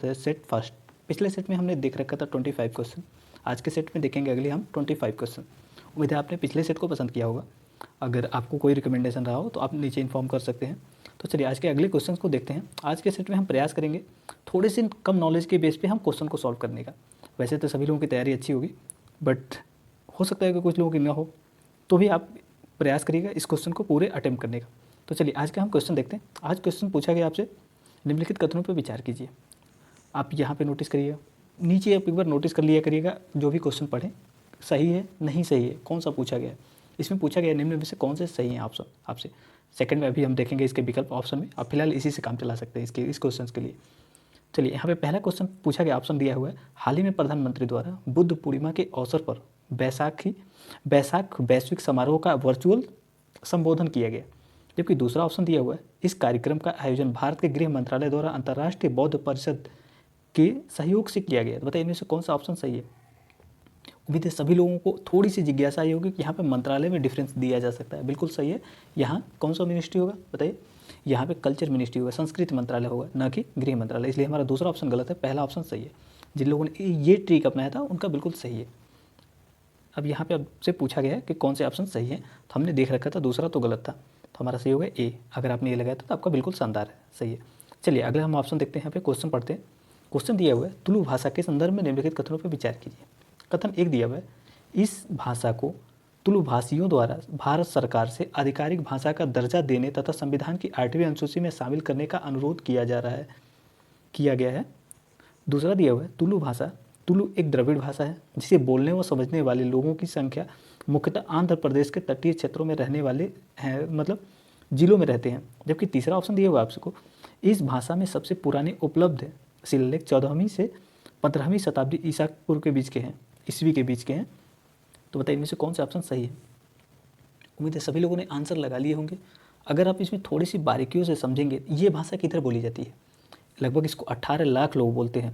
Set first. पिछले set में हमने देख रखा था 25 क्वेश्चन, आज के सेट में देखेंगे अगले हम 25 क्वेश्चन। उम्मीद है आपने पिछले सेट को पसंद किया होगा। अगर आपको कोई रिकमेंडेशन रहा हो तो आप नीचे इन्फॉर्म कर सकते हैं। तो चलिए आज के अगले क्वेश्चन को देखते हैं। आज के सेट में हम प्रयास करेंगे थोड़े से कम नॉलेज के बेस पे हम क्वेश्चन को सॉल्व करने का। वैसे तो सभी लोगों की तैयारी अच्छी होगी, बट हो सकता है कि कुछ लोगों की ना हो, तो भी आप प्रयास करिएगा इस क्वेश्चन को पूरे अटेम्प्ट करने का। तो चलिए आज का हम क्वेश्चन देखते हैं। आज क्वेश्चन पूछा गया आपसे, निम्नलिखित कथनों पर विचार कीजिए। आप यहाँ पे नोटिस करिएगा, नीचे आप एक बार नोटिस कर लिया करिएगा, जो भी क्वेश्चन पढ़ें सही है नहीं सही है, कौन सा पूछा गया है। इसमें पूछा गया निम्न में से कौन से सही हैं ऑप्शन आपसे। सेकंड में अभी हम देखेंगे इसके विकल्प ऑप्शन में, आप फिलहाल इसी से काम चला सकते हैं इसके इस क्वेश्चन के लिए। चलिए यहाँ पे पहला क्वेश्चन पूछा गया, ऑप्शन दिया हुआ है, हाल ही में प्रधानमंत्री द्वारा बुद्ध पूर्णिमा के अवसर पर बैसाख वैश्विक समारोह का वर्चुअल संबोधन किया गया। जबकि दूसरा ऑप्शन दिया हुआ है, इस कार्यक्रम का आयोजन भारत के गृह मंत्रालय द्वारा अंतर्राष्ट्रीय बौद्ध परिषद के सहयोग से किया गया। तो बताइए इनमें से कौन सा ऑप्शन सही है। उम्मीद है सभी लोगों को थोड़ी सी जिज्ञासा आई होगी कि यहाँ पे मंत्रालय में डिफरेंस दिया जा सकता है। बिल्कुल सही है। यहाँ कौन सा मिनिस्ट्री होगा बताइए, यहाँ पे कल्चर मिनिस्ट्री होगा, संस्कृति मंत्रालय होगा, न कि गृह मंत्रालय। इसलिए हमारा दूसरा ऑप्शन गलत है, पहला ऑप्शन सही है। जिन लोगों ने ये ट्रिक अपनाया था उनका बिल्कुल सही है। अब यहाँ पे आपसे पूछा गया है कि कौन से ऑप्शन सही है, तो हमने देख रखा था दूसरा तो गलत था, तो हमारा सही होगा ए। अगर आपने ये लगाया था तो आपका बिल्कुल शानदार है, सही है। चलिए अगले हम ऑप्शन देखते हैं। यहाँ पे क्वेश्चन पढ़ते हैं। क्वेश्चन दिया हुआ है, तुलु भाषा के संदर्भ में निम्नलिखित कथनों पर विचार कीजिए। कथन एक दिया हुआ है, इस भाषा को तुलु भाषियों द्वारा भारत सरकार से आधिकारिक भाषा का दर्जा देने तथा संविधान की 8वीं अनुसूची में शामिल करने का अनुरोध किया गया है। दूसरा दिया हुआ है, तुलु एक द्रविड़ भाषा है जिसे बोलने व समझने वाले लोगों की संख्या मुख्यतः आंध्र प्रदेश के तटीय क्षेत्रों में रहने वाले हैं, मतलब जिलों में रहते हैं। जबकि तीसरा ऑप्शन दिया हुआ है आपको, इस भाषा में सबसे पुराने उपलब्ध शिलालेख 14वीं से 15वीं शताब्दी ईसावी के बीच के हैं। तो बताइए इनमें से कौन सा ऑप्शन सही है। उम्मीद है सभी लोगों ने आंसर लगा लिए होंगे। अगर आप इसमें थोड़ी सी बारीकियों से समझेंगे, ये भाषा किधर बोली जाती है, लगभग इसको 18 लाख लोग बोलते हैं।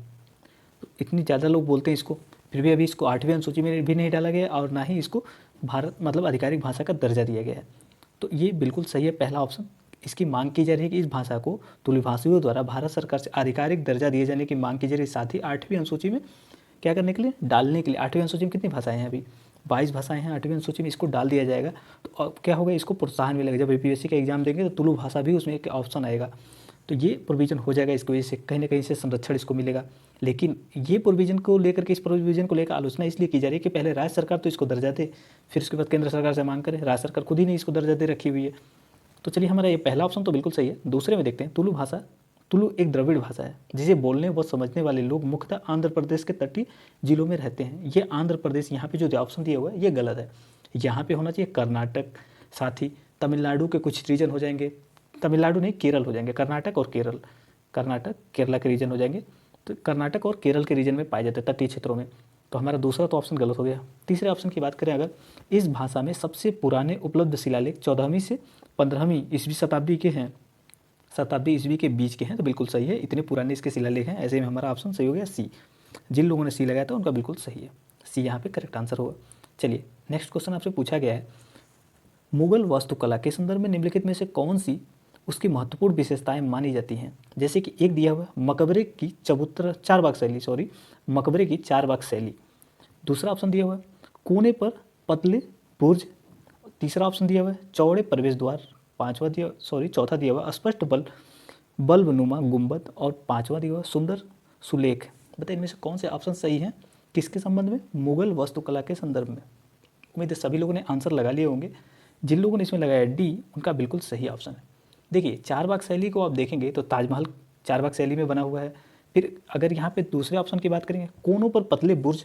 तो इतनी ज़्यादा लोग बोलते हैं इसको, फिर भी अभी इसको 8वीं अनुसूची में भी नहीं डाला गया और ना ही इसको भारत मतलब आधिकारिक भाषा का दर्जा दिया गया है। तो ये बिल्कुल सही है पहला ऑप्शन। इसकी मांग की जा रही है कि इस भाषा को तुलु भाषियों द्वारा भारत सरकार से आधिकारिक दर्जा दिए जाने की मांग की जा रही है। साथ ही 8वीं अनुसूची में क्या करने के लिए, डालने के लिए। 8वीं अनुसूची में कितनी भाषाएं हैं, अभी 22 भाषाएं हैं 8वीं अनुसूची में, इसको डाल दिया जाएगा तो अब क्या होगा, इसको प्रोत्साहन मिलेगा। जब यूपीएससी का एग्जाम देंगे तो तुलु भाषा भी उसमें एक ऑप्शन आएगा, तो ये प्रोविजन हो जाएगा। इसकी वजह से कहीं ना कहीं से संरक्षण इसको मिलेगा। लेकिन ये प्रोविजन को लेकर के, इस प्रोविजन को लेकर आलोचना इसलिए की जा रही है कि पहले राज्य सरकार तो इसको दर्जा दे, फिर उसके बाद केंद्र सरकार से मांग करे। राज्य सरकार खुद ही नहीं इसको दर्जा दे रखी हुई है। तो चलिए हमारा ये पहला ऑप्शन तो बिल्कुल सही है। दूसरे में देखते हैं, तुलु एक द्रविड़ भाषा है जिसे बोलने व समझने वाले लोग मुख्यतः आंध्र प्रदेश के तटीय जिलों में रहते हैं। ये आंध्र प्रदेश, यहाँ पे जो ऑप्शन दिया हुआ है ये गलत है। यहाँ पे होना चाहिए कर्नाटक, साथ ही तमिलनाडु के कुछ रीजन हो जाएंगे, तमिलनाडु नहीं केरल हो जाएंगे, कर्नाटक और केरल, कर्नाटक केरला के रीजन हो जाएंगे। तो कर्नाटक और केरल के रीजन में पाए जाते हैं तटीय क्षेत्रों में। तो हमारा दूसरा तो ऑप्शन गलत हो गया। तीसरे ऑप्शन की बात करें, अगर इस भाषा में सबसे पुराने उपलब्ध शिलालेख 14वीं से 15वीं ईस्वी शताब्दी के हैं, शताब्दी ईस्वी के बीच के हैं, तो बिल्कुल सही है। इतने पुराने इसके शिलालेख हैं। ऐसे में हमारा ऑप्शन सही हो गया सी। जिन लोगों ने सी लगाया था उनका बिल्कुल सही है, सी यहाँ पे करेक्ट आंसर होगा। चलिए नेक्स्ट क्वेश्चन आपसे पूछा गया है, मुगल वास्तुकला के संदर्भ में निम्नलिखित में से कौन सी उसकी महत्वपूर्ण विशेषताएं मानी जाती हैं। जैसे कि एक दिया हुआ मकबरे की मकबरे की 4 बाग शैली। दूसरा ऑप्शन दिया हुआ है कोने पर पतले बुर्ज। तीसरा ऑप्शन दिया हुआ है चौड़े प्रवेश द्वार। चौथा दिया हुआ स्पष्ट बल्बनुमा गुंबद। और पांचवा दिया हुआ सुंदर सुलेख। बताइए इनमें से कौन से ऑप्शन सही हैं किसके संबंध में, मुगल वास्तुकला के संदर्भ में। उम्मीद है सभी लोगों ने आंसर लगा लिए होंगे। जिन लोगों ने इसमें लगाया डी, उनका बिल्कुल सही ऑप्शन है। देखिए 4 बाग शैली को आप देखेंगे तो ताजमहल 4 बाग शैली में बना हुआ है। फिर अगर यहाँ पे दूसरे ऑप्शन की बात करेंगे, कोनों पर पतले बुर्ज,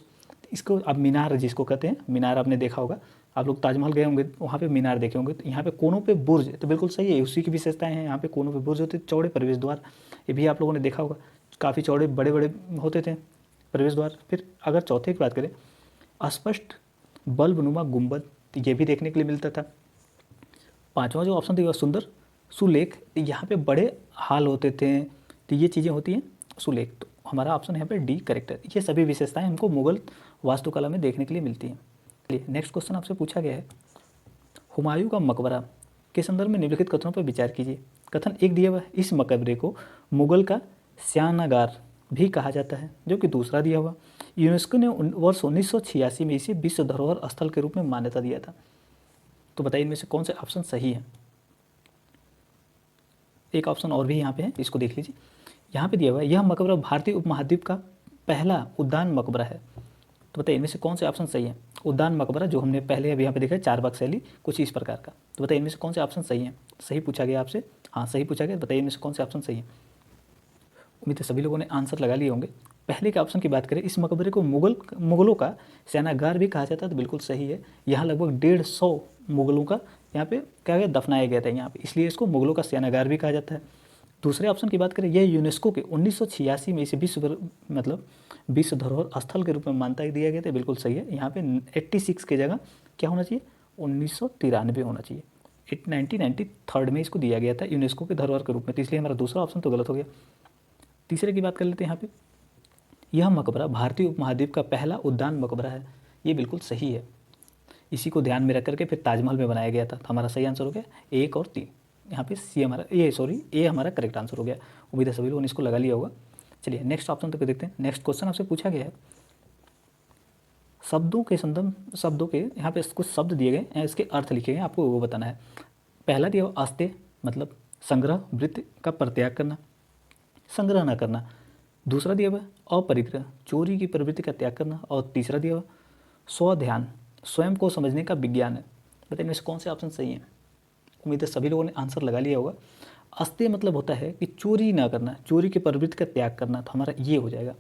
इसको आप मीनार जिसको कहते हैं, मीनार आपने देखा होगा, आप लोग ताजमहल गए होंगे वहाँ पे मीनार देखे होंगे। तो यहाँ पे कोनों पे बुर्ज, तो बिल्कुल सही है, उसी की विशेषताएं हैं। यहाँ पे कोनों पे बुर्ज होते, चौड़े प्रवेश द्वार, ये भी आप लोगों ने देखा होगा, काफ़ी चौड़े बड़े बड़े होते थे प्रवेश द्वार। फिर अगर चौथे की बात करें, स्पष्ट बल्बनुमा गुंबद, तो ये भी देखने के लिए मिलता था। पाँचवा जो ऑप्शन दिया सुंदर सुलेख, यहाँ पे बड़े हाल होते थे, तो ये चीज़ें होती हैं सुलेख। तो हमारा ऑप्शन यहाँ पे डी करेक्ट है। ये सभी विशेषताएं हमको मुगल वास्तुकला में देखने के लिए मिलती हैं। चलिए नेक्स्ट क्वेश्चन आपसे पूछा गया है, हुमायूं का मकबरा के संदर्भ में निम्नलिखित कथनों पर विचार कीजिए। कथन एक दिया हुआ है, इस मकबरे को मुगल का स्यानागार भी कहा जाता है, जो कि दूसरा दिया हुआ। यूनेस्को ने वर्ष 1986 में इसे विश्व धरोहर स्थल के रूप में मान्यता दिया था। तो बताइए इनमें से कौन से ऑप्शन सही है। एक ऑप्शन और भी यहाँ पे है, इसको देख लीजिए। यहाँ पे दिया हुआ है, यह मकबरा भारतीय उपमहाद्वीप का पहला उद्यान मकबरा है। तो बताइए इनमें से कौन से ऑप्शन सही है। उद्यान मकबरा जो हमने पहले अभी यहाँ पे देखा है, चारबाग शैली, कुछ इस प्रकार का। तो बताइए इनमें से कौन से ऑप्शन सही है। सही पूछा गया आपसे, हाँ सही पूछा गया। बताइए इनमें से कौन से ऑप्शन सही है। उम्मीद है सभी लोगों ने आंसर लगा लिए होंगे। पहले के ऑप्शन की बात करें, इस मकबरे को मुगलों का सेनागार भी कहा जाता है, तो बिल्कुल सही है। यहाँ लगभग 150 मुगलों का यहाँ पे क्या गया, दफनाया गया था यहाँ पे, इसलिए इसको मुगलों का सेनागार भी कहा जाता है। दूसरे ऑप्शन की बात करें, यह यूनेस्को के 1986 में इसे विश्व धरोहर स्थल के रूप में मान्यता दिया गया था, बिल्कुल सही है। यहाँ पे 86 की जगह क्या होना चाहिए, 1993 होना चाहिए। 1993 में इसको दिया गया था यूनेस्को के धरोहर के रूप में, तो इसलिए हमारा दूसरा ऑप्शन तो गलत हो गया। तीसरे की बात कर लेते हैं। यहाँ पे यह मकबरा भारतीय उपमहाद्वीप का पहला उद्यान मकबरा है, ये बिल्कुल सही है। इसी को ध्यान में रख करके फिर ताजमहल में बनाया गया था। तो हमारा सही आंसर हो गया 1 और 3। यहाँ पे ए हमारा करेक्ट आंसर हो गया। उम्मीद है सभी लोगों ने इसको लगा लिया होगा। चलिए नेक्स्ट ऑप्शन तक देखते हैं। नेक्स्ट क्वेश्चन आपसे पूछा गया है, शब्दों के यहाँ पे कुछ शब्द दिए गए हैं, इसके अर्थ लिखे गए, आपको वो बताना है। पहला दिया हुआ अस्ते, मतलब संग्रह, वृत्ति का परित्याग करना, संग्रह न करना। दूसरा दिया हुआ अपरिग्रह, चोरी की प्रवृत्ति का त्याग करना। और तीसरा दिया हुआ स्वध्यान, स्वयं को समझने का विज्ञान है। बताइए इनमें से कौन से ऑप्शन सही हैं। उम्मीद है सभी लोगों ने आंसर लगा लिया होगा। अस्ते मतलब होता है कि चोरी ना करना, चोरी की प्रवृत्ति का त्याग करना, तो हमारा ये हो जाएगा।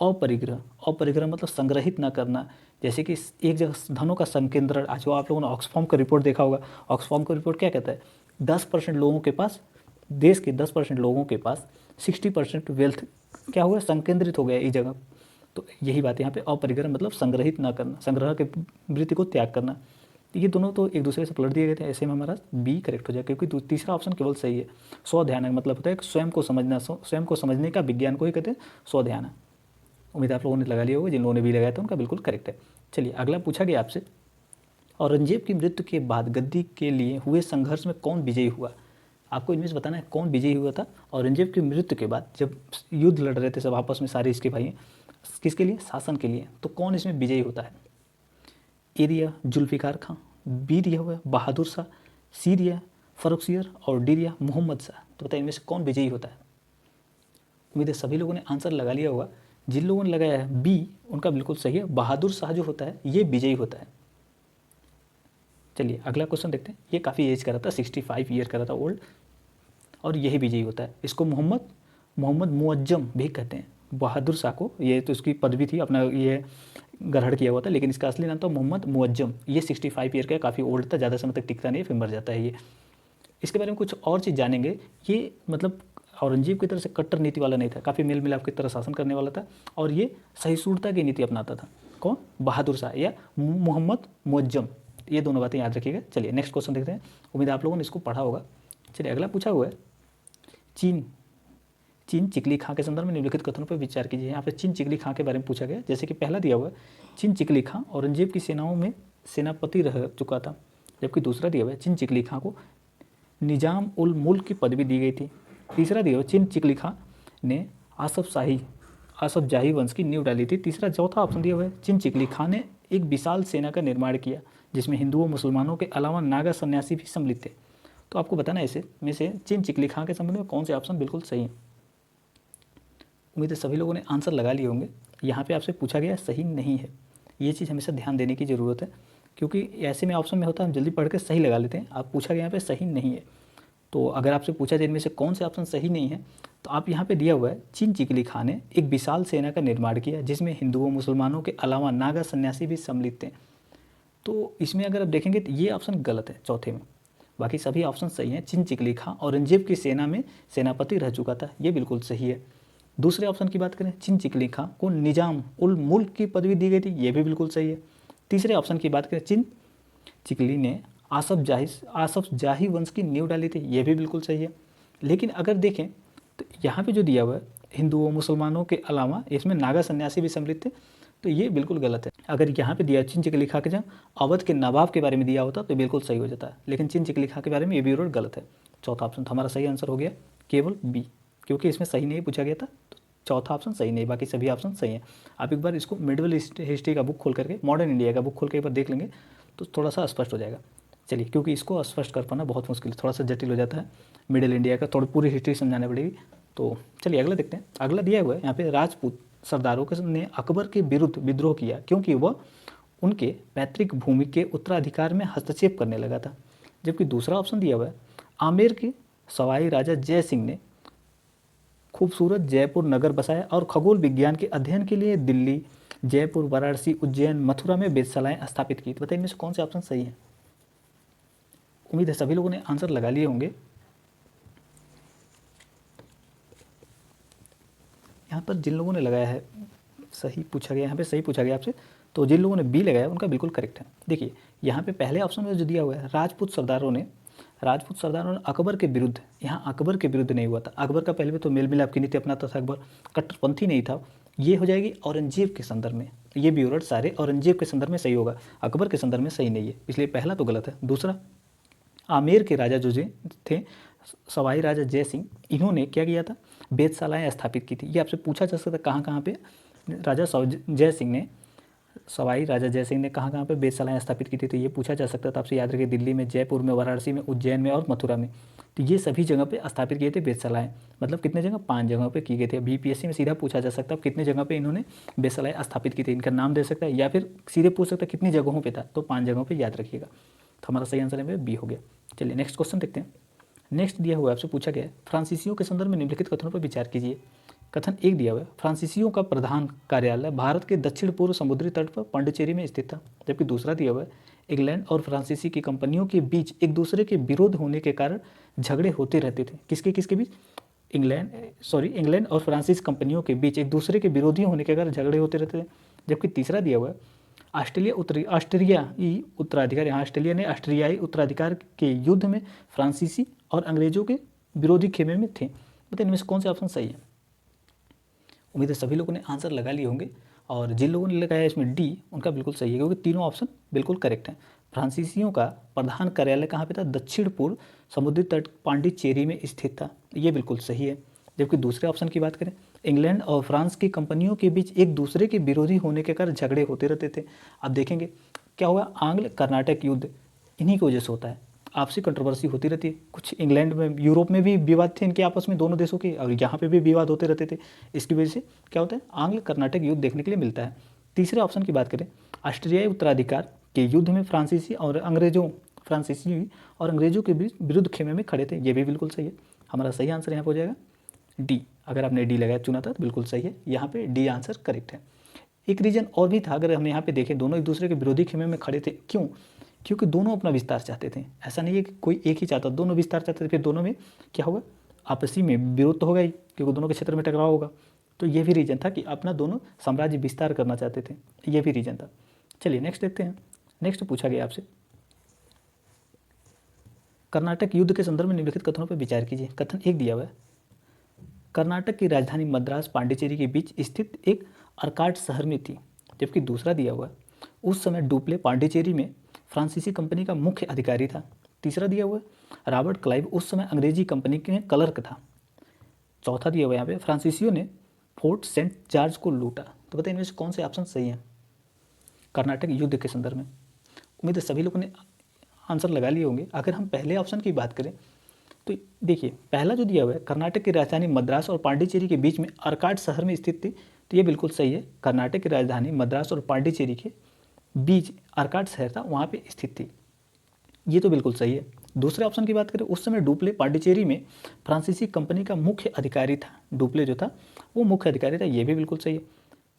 अपरिग्रह मतलब संग्रहित ना करना, जैसे कि एक जगह धनों का संकेंद्रण। आज आप लोगों ने ऑक्सफॉर्म का रिपोर्ट देखा होगा। ऑक्सफॉर्म का रिपोर्ट क्या कहता है, 10% लोगों के पास, देश के 10% लोगों के पास 60% वेल्थ क्या हुआ, संकेंद्रित हो गया एक जगह। तो यही बात है यहाँ पे, अपरिग्रह मतलब संग्रहित ना करना, संग्रह के वृत्ति को त्याग करना। ये दोनों तो एक दूसरे से पलट दिए गए थे, ऐसे में हमारा बी करेक्ट हो जाएगा, क्योंकि तीसरा ऑप्शन केवल सही है। स्वध्यान मतलब होता है स्वयं को समझना, स्वयं को समझने का विज्ञान को ही कहते हैं स्वध्यान। उम्मीद आप लोगों ने लगा लिया होगा, जिन लोगों ने भी लगाया था उनका बिल्कुल करेक्ट है। चलिए अगला पूछा गया आपसे, औरंगजेब की मृत्यु के बाद गद्दी के लिए हुए संघर्ष में कौन विजयी हुआ। आपको इनमें से बताना है कौन विजयी हुआ था औरंगजेब की मृत्यु के बाद, जब युद्ध लड़ रहे थे सब आपस में सारे इसके भाई, किसके लिए, शासन के लिए। तो कौन इसमें विजयी होता है। ए दिया जुल्फिकार खां, बी दिया हुआ बहादुर शाह, सी दिया फरुखसियर और डी दिया मोहम्मद शाह। तो बताइए इनमें से कौन विजयी होता है। उम्मीद है सभी लोगों ने आंसर लगा लिया होगा। जिन लोगों ने लगाया है बी, उनका बिल्कुल सही है। बहादुर शाह जो होता है ये विजयी होता है। चलिए अगला क्वेश्चन देखते हैं। ये काफ़ी एज का रहा था, 65 ईयर का रहा था ओल्ड, और यही विजयी होता है। इसको मोहम्मद मुअज्जम भी कहते हैं। बहादुर शाह को, ये तो उसकी पदवी थी, अपना ये ग्रहण किया हुआ था, लेकिन इसका असली नाम था मोहम्मद मुअज्जम। ये 65 ईयर का, काफ़ी ओल्ड था, ज़्यादा समय तक टिकता नहीं है, फिर मर जाता है ये। इसके बारे में कुछ और चीज़ जानेंगे। ये मतलब औरंगजेब की तरह से कट्टर नीति वाला नहीं था, काफ़ी मेल मिलाप की तरह शासन करने वाला था, और ये सहिष्णुता की नीति अपनाता था। कौन, बहादुर शाह या मोहम्मद मुअज्जम, ये दोनों बातें याद रखिएगा। चलिए नेक्स्ट क्वेश्चन देखते हैं। उम्मीद आप लोगों ने इसको पढ़ा होगा। चलिए अगला पूछा हुआ है, चीन चिकली खां के संदर्भ में निम्नलिखित कथनों पर विचार कीजिए। यहाँ पे चीन चिकली खां के बारे में पूछा गया। जैसे कि पहला दिया हुआ है, चीन चिकली खां औरंगजेब की सेनाओं में सेनापति रह चुका था। जबकि दूसरा दिया हुआ है, चीन चिकली खां को निजाम उल मुल्क की पदवी दी गई थी। तीसरा दिया हुआ, चीन चिकली खां ने आसफ जाही वंश की नींव डाली थी। चौथा ऑप्शन दिया हुआ है, चीन चिकली खां ने एक विशाल सेना का निर्माण किया, जिसमें हिंदुओं मुसलमानों के अलावा नागा सन्यासी भी सम्मिलित थे। तो आपको बताना है इसे में से चीन चिकली खां के संबंध में कौन से ऑप्शन बिल्कुल सही है। उम्मीद है सभी लोगों ने आंसर लगा लिए होंगे। यहाँ पे आपसे पूछा गया सही नहीं है, ये चीज़ हमेशा ध्यान देने की ज़रूरत है, क्योंकि ऐसे में ऑप्शन में होता है हम जल्दी पढ़ के सही लगा लेते हैं। आप पूछा गया यहाँ पे सही नहीं है, तो अगर आपसे पूछा जाए इनमें से कौन से ऑप्शन सही नहीं है, तो आप यहाँ पे दिया हुआ है, चीन चिकली खां ने एक विशाल सेना का निर्माण किया, जिसमें हिंदुओं मुसलमानों के अलावा नागा सन्यासी भी सम्मिलित थे। तो इसमें अगर आप देखेंगे तो ये ऑप्शन गलत है चौथे में, बाकी सभी ऑप्शन सही हैं। चीन चिकली खां औरंगजेब की सेना में सेनापति रह चुका था, ये बिल्कुल सही है। दूसरे ऑप्शन की बात करें, चीन चिकली खां को निजाम उल मुल्क की पदवी दी गई थी, ये भी बिल्कुल सही है। तीसरे ऑप्शन की बात करें, चीन चिकली ने आसफ जाही वंश की नींव डाली थी, ये भी बिल्कुल सही है। लेकिन अगर देखें तो यहाँ पे जो दिया हुआ है, हिंदुओं मुसलमानों के अलावा इसमें नागा सन्यासी भी सम्मिलित थे, तो ये बिल्कुल गलत है। अगर यहाँ पे दिया चीन चिकली खां के जहाँ अवध के नवाब के बारे में दिया होता तो बिल्कुल सही हो जाता है, लेकिन चीन चिकली खां के बारे में ये भी गलत है। चौथा ऑप्शन तो हमारा सही आंसर हो गया केवल बी, क्योंकि इसमें सही नहीं पूछा गया था, तो चौथा ऑप्शन सही नहीं, बाकी सभी ऑप्शन सही हैं। आप एक बार इसको मिडिवल हिस्ट्री का बुक खोल करके, मॉडर्न इंडिया का बुक खोल के एक बार देख लेंगे तो थोड़ा सा स्पष्ट हो जाएगा। चलिए, क्योंकि इसको स्पष्ट कर पाना बहुत मुश्किल है, थोड़ा सा जटिल हो जाता है, मिडिल इंडिया का थोड़ी पूरी हिस्ट्री समझानी पड़ेगी। तो चलिए अगला देखते हैं। अगला दिया हुआ है यहाँ पे, राजपूत सरदारों के ने अकबर के विरुद्ध विद्रोह किया क्योंकि वह उनके पैतृक भूमि के उत्तराधिकार में हस्तक्षेप करने लगा था। जबकि दूसरा ऑप्शन दिया हुआ है, आमेर के सवाई राजा जय सिंह ने खूबसूरत जयपुर नगर बसाया और खगोल विज्ञान के अध्ययन के लिए दिल्ली, जयपुर, वाराणसी, उज्जैन, मथुरा में वेधशालाएं स्थापित की। तो बताइए इनमें से कौन से ऑप्शन सही हैं? उम्मीद है सभी लोगों ने आंसर लगा लिए होंगे। यहाँ पर जिन लोगों ने लगाया है सही पूछा गया, यहाँ पे सही पूछा गया आपसे, तो जिन लोगों ने बी लगाया उनका बिल्कुल करेक्ट है। देखिए यहाँ पे पहले ऑप्शन में जो दिया हुआ है, राजपूत सरदारों ने अकबर के विरुद्ध, यहाँ अकबर के विरुद्ध नहीं हुआ था। अकबर का पहले भी तो मेल मिलाप की नीति अपनाता था, अकबर कट्टरपंथी नहीं था। ये हो जाएगी औरंगजेब के संदर्भ में, ये भी वर्ड सारे औरंगजेब के संदर्भ में सही होगा, अकबर के संदर्भ में सही नहीं है, इसलिए पहला तो गलत है। दूसरा, आमेर के राजा जो थे सवाई राजा जय सिंह, इन्होंने क्या किया था, वेधशालाएं स्थापित की थी। ये आपसे पूछा जा सकता है कहाँ कहाँ पे राजा जय सिंह ने, सवाई राजा जय सिंह ने कहाँ कहाँ पे वेधशालाएं स्थापित की थी, तो ये पूछा जा सकता था आपसे। याद रखिए, दिल्ली में, जयपुर में, वाराणसी में, उज्जैन में और मथुरा में। तो ये सभी जगह पे स्थापित किए थे वेधशालाएं। मतलब कितने जगह, 5 जगह पे की गई थी। बीपीएससी में सीधा पूछा जा सकता है कितने जगह पे इन्होंने वेधशालाएं स्थापित की थी, इनका नाम दे सकता है, या फिर सीधे पूछ सकता है कितनी जगहों पर था, तो 5 जगहों पर याद रखिएगा। तो हमारा सही आंसर है बी हो गया। चलिए नेक्स्ट क्वेश्चन देखते हैं। नेक्स्ट दिया हुआ है, आपसे पूछा गया है, फ्रांसीसियों के संदर्भ में निम्नलिखित कथनों पर विचार कीजिए। कथन 1 दिया हुआ है, फ्रांसीसियों का प्रधान कार्यालय भारत के दक्षिण पूर्व समुद्री तट पर पांडिचेरी में स्थित था। जबकि दूसरा दिया हुआ है, इंग्लैंड और फ्रांसीसी की कंपनियों के बीच एक दूसरे के विरोध होने के कारण झगड़े होते रहते थे। किसके किसके बीच? इंग्लैंड और फ्रांसीसी कंपनियों के बीच एक दूसरे के विरोधी होने के कारण झगड़े होते रहते थे। जबकि तीसरा दिया हुआ है, ऑस्ट्रियाई उत्तराधिकार, यहाँ ऑस्ट्रेलिया ने ऑस्ट्रियाई उत्तराधिकार के युद्ध में फ्रांसीसी और अंग्रेजों के विरोधी खेमे में थे। बताइए इनमें से कौन से ऑप्शन सही है? उम्मीद है सभी लोगों ने आंसर लगा लिए होंगे, और जिन लोगों ने लगाया इसमें डी, उनका बिल्कुल सही है, क्योंकि तीनों ऑप्शन बिल्कुल करेक्ट हैं। फ्रांसीसियों का प्रधान कार्यालय कहाँ पे था? दक्षिण पूर्व समुद्री तट पांडिचेरी में स्थित था, ये बिल्कुल सही है। जबकि दूसरे ऑप्शन की बात करें, इंग्लैंड और फ्रांस की कंपनियों के बीच एक दूसरे के विरोधी होने के कारण झगड़े होते रहते थे। अब देखेंगे क्या हुआ, आंग्ल कर्नाटक युद्ध इन्हीं की वजह से होता है, आपसी कंट्रोवर्सी होती रहती है। कुछ इंग्लैंड में, यूरोप में भी विवाद थे इनके आपस में, दोनों देशों के, और यहाँ पे भी विवाद होते रहते थे। इसकी वजह से क्या होता है, आंग्ल कर्नाटक युद्ध देखने के लिए मिलता है। तीसरे ऑप्शन की बात करें, ऑस्ट्रियाई उत्तराधिकार के युद्ध में फ्रांसीसी और अंग्रेजों के बीच विरुद्ध खेमे में खड़े थे, ये भी बिल्कुल सही है। हमारा सही आंसर यहाँ पर हो जाएगा डी। अगर आपने डी लगाया चुना था तो बिल्कुल सही है, यहाँ पे डी आंसर करेक्ट है। एक रीजन और भी था, अगर हम यहाँ पे देखें, दोनों एक दूसरे के विरोधी खेमे में खड़े थे, क्यों? क्योंकि दोनों अपना विस्तार चाहते थे। ऐसा नहीं है कि कोई एक ही चाहता, दोनों विस्तार चाहते थे। फिर दोनों में क्या होगा, आपसी में विरोध तो होगा ही, क्योंकि दोनों के क्षेत्र में टकराव होगा। तो ये भी रीजन था कि अपना दोनों साम्राज्य विस्तार करना चाहते थे, ये भी रीजन था। चलिए नेक्स्ट देखते हैं। नेक्स्ट पूछा गया आपसे, कर्नाटक युद्ध के संदर्भ में निम्नलिखित कथनों पर विचार कीजिए। कथन 1 दिया हुआ है, कर्नाटक की राजधानी मद्रास पांडिचेरी के बीच स्थित एक अर्काट शहर में थी। जबकि दूसरा दिया हुआ है, उस समय डुप्ले पांडिचेरी में फ्रांसीसी कंपनी का मुख्य अधिकारी था। तीसरा दिया हुआ है, रॉबर्ट क्लाइव उस समय अंग्रेजी कंपनी के क्लर्क था। चौथा दिया हुआ है यहाँ पे, फ्रांसीसियों ने फोर्ट सेंट जॉर्ज को लूटा। तो बताइए इनमें से कौन से ऑप्शन सही हैं कर्नाटक युद्ध के संदर्भ में? उम्मीद है सभी लोगों ने आंसर लगा लिए होंगे। अगर हम पहले ऑप्शन की बात करें तो देखिए, पहला जो दिया हुआ है, कर्नाटक की राजधानी मद्रास और पांडिचेरी के बीच में अर्काट शहर में स्थित थी, तो ये बिल्कुल सही है। कर्नाटक की राजधानी मद्रास और पांडिचेरी के बीच अर्काट शहर था, वहाँ पे स्थित थी, ये तो बिल्कुल सही है। दूसरे ऑप्शन की बात करें, उस समय डुप्ले पांडिचेरी में फ्रांसीसी कंपनी का मुख्य अधिकारी था। डुप्ले जो था वो मुख्य अधिकारी था, ये भी बिल्कुल सही है।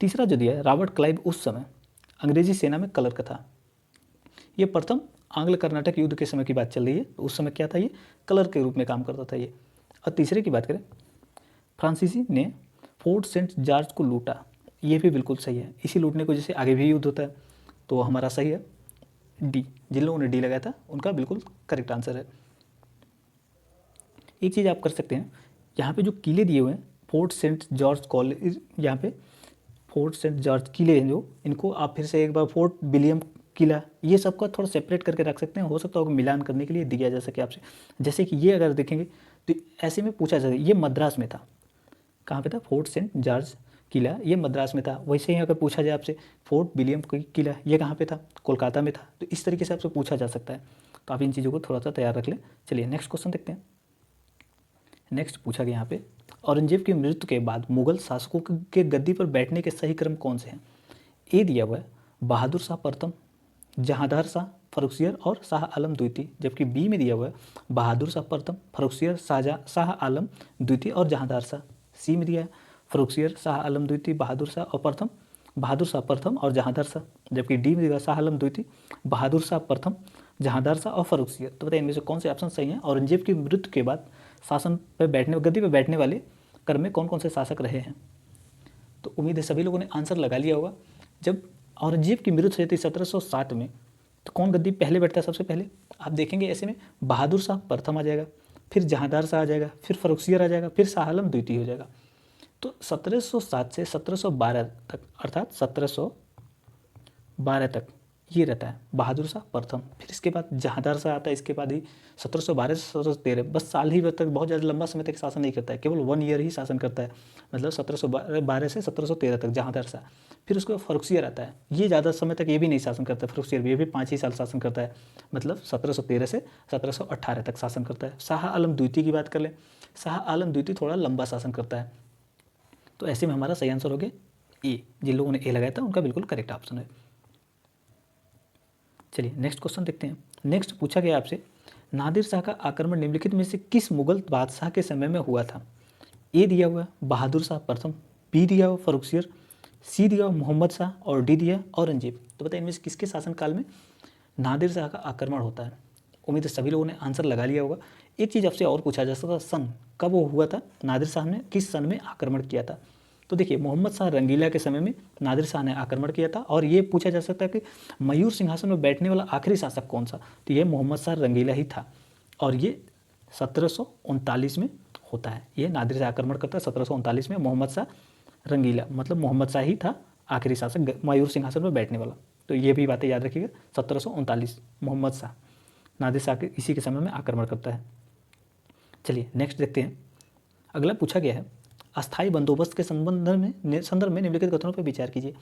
तीसरा जो दिया है, रॉबर्ट क्लाइव उस समय अंग्रेजी सेना में क्लर्क था। ये प्रथम आंग्ल कर्नाटक युद्ध के समय की बात चल रही है, तो उस समय क्या था, ये क्लर्क के रूप में काम करता था ये। और तीसरे की बात करें, फ्रांसीसी ने फोर्ट सेंट जॉर्ज को लूटा, ये भी बिल्कुल सही है। इसी लूटने को जैसे आगे भी युद्ध होता है, तो हमारा सही है डी। जिन लोगों ने डी लगाया था उनका बिल्कुल करेक्ट आंसर है। एक चीज़ आप कर सकते हैं, यहाँ पे जो किले दिए हुए हैं, फोर्ट सेंट जॉर्ज कॉलेज, यहाँ पे फोर्ट सेंट जॉर्ज किले हैं जो, इनको आप फिर से एक बार फोर्ट विलियम किला, ये सबका थोड़ा सेपरेट करके रख सकते हैं। हो सकता है मिलान करने के लिए दिया जा सके आपसे। जैसे कि ये अगर देखेंगे तो ऐसे में पूछा जाए, ये मद्रास में था, कहाँ पे था? फोर्ट सेंट जॉर्ज किला, ये मद्रास में था। वैसे ही अगर पूछा जाए आपसे फोर्ट विलियम किला, ये कहाँ पे था? कोलकाता में था। तो इस तरीके से आपसे पूछा जा सकता है, तो आप इन चीज़ों को थोड़ा सा तैयार रख लें। चलिए नेक्स्ट क्वेश्चन देखते हैं। नेक्स्ट पूछा गया यहाँ पे, औरंगजेब की मृत्यु के बाद मुगल शासकों के गद्दी पर बैठने के सही क्रम कौन से हैं? ए दिया हुआ है बहादुर शाह प्रथम, जहांदार शाह, फर्रुखसियर और शाह आलम द्वितीय, जबकि बी में दिया हुआ है बहादुर शाह प्रथम, फर्रुखसियर, शाह आलम द्वितीय और जहांदार शाह। सी में दिया है फर्रुखसियर, शाह आलम द्वितीय, बहादुर शाह और प्रथम, बहादुर शाह प्रथम और जहांदार शाह, जबकि डी में दिया शाह आलम द्वितीय, बहादुर शाह प्रथम, जहांदार शाह और फर्रुखसियर। तो बताइए इनमें से कौन से ऑप्शन सही हैं? औरंगजेब की मृत्यु के बाद शासन पर बैठने, गद्दी पर बैठने वाले क्रम में कौन कौन से शासक रहे हैं? तो उम्मीद है सभी लोगों ने आंसर लगा लिया होगा। जब औरंगजेब की मृत्यु हुई थी 1760 में, तो कौन गद्दी पहले बैठता है? सबसे पहले आप देखेंगे ऐसे में बहादुर शाह प्रथम आ जाएगा, फिर जहांदार शाह आ जाएगा, फिर फर्रुखसियर आ जाएगा, फिर शाह आलम द्वितीय हो जाएगा। तो 1707 से 1712 तक, अर्थात 1712 तक ये रहता है बहादुर शाह प्रथम। फिर इसके बाद जहांदार शाह आता है, इसके बाद ही 1712 से 1713, बस साल ही तक, बहुत ज़्यादा लंबा समय तक शासन नहीं करता है, केवल 1 ईयर ही शासन करता है, मतलब 1712 से 1713 तक जहांदार शाह। फिर उसके बाद फर्रुखसियर आता है, ये ज़्यादा समय तक ये भी नहीं शासन करता है, फर्रुखसियर भी, ये भी 5 ही साल शासन करता है, मतलब 1713 से 1718 तक शासन करता है। शाह आलम द्वितीय की बात कर लें, शाह आलम द्वितीय थोड़ा लंबा शासन करता है। तो ऐसे में हमारा सही आंसर हो गया ए। जिन लोगों ने ए लगाया था उनका बिल्कुल करेक्ट ऑप्शन है। चलिए नेक्स्ट क्वेश्चन देखते हैं। नेक्स्ट पूछा गया आपसे, नादिर शाह का आक्रमण निम्नलिखित में से किस मुगल बादशाह के समय में हुआ था? ए दिया हुआ बहादुर शाह प्रथम, बी दिया हुआ फर्रुखसियर, सी दिया हुआ मोहम्मद शाह और डी दिया औरंगजेब। तो बताइए इनमें से किसके शासनकाल में नादिर शाह का आक्रमण होता है? उम्मीद है सभी लोगों ने आंसर लगा लिया होगा। एक चीज़ आपसे और पूछा जा सकता है, सन कब वो हुआ था, नादिर शाह ने किस सन में आक्रमण किया था? तो देखिए मोहम्मद शाह रंगीला के समय में नादिर शाह ने आक्रमण किया था। और ये पूछा जा सकता है कि मयूर सिंहासन में बैठने वाला आखिरी शासक कौन सा? तो ये मोहम्मद शाह रंगीला ही था, और ये 1739 में होता है। ये नादिर शाह आक्रमण करता है 1739 में, मोहम्मद शाह रंगीला, मतलब मोहम्मद शाह ही था आखिरी शासक मयूर सिंहासन पर बैठने वाला। तो ये भी बातें याद रखिएगा, 1739 मोहम्मद शाह, नादिर शाह के इसी के समय में आक्रमण करता है। चलिए नेक्स्ट देखते हैं। अगला पूछा गया है, अस्थायी बंदोबस्त के संदर्भ में निम्नलिखित कथनों पर विचार कीजिए।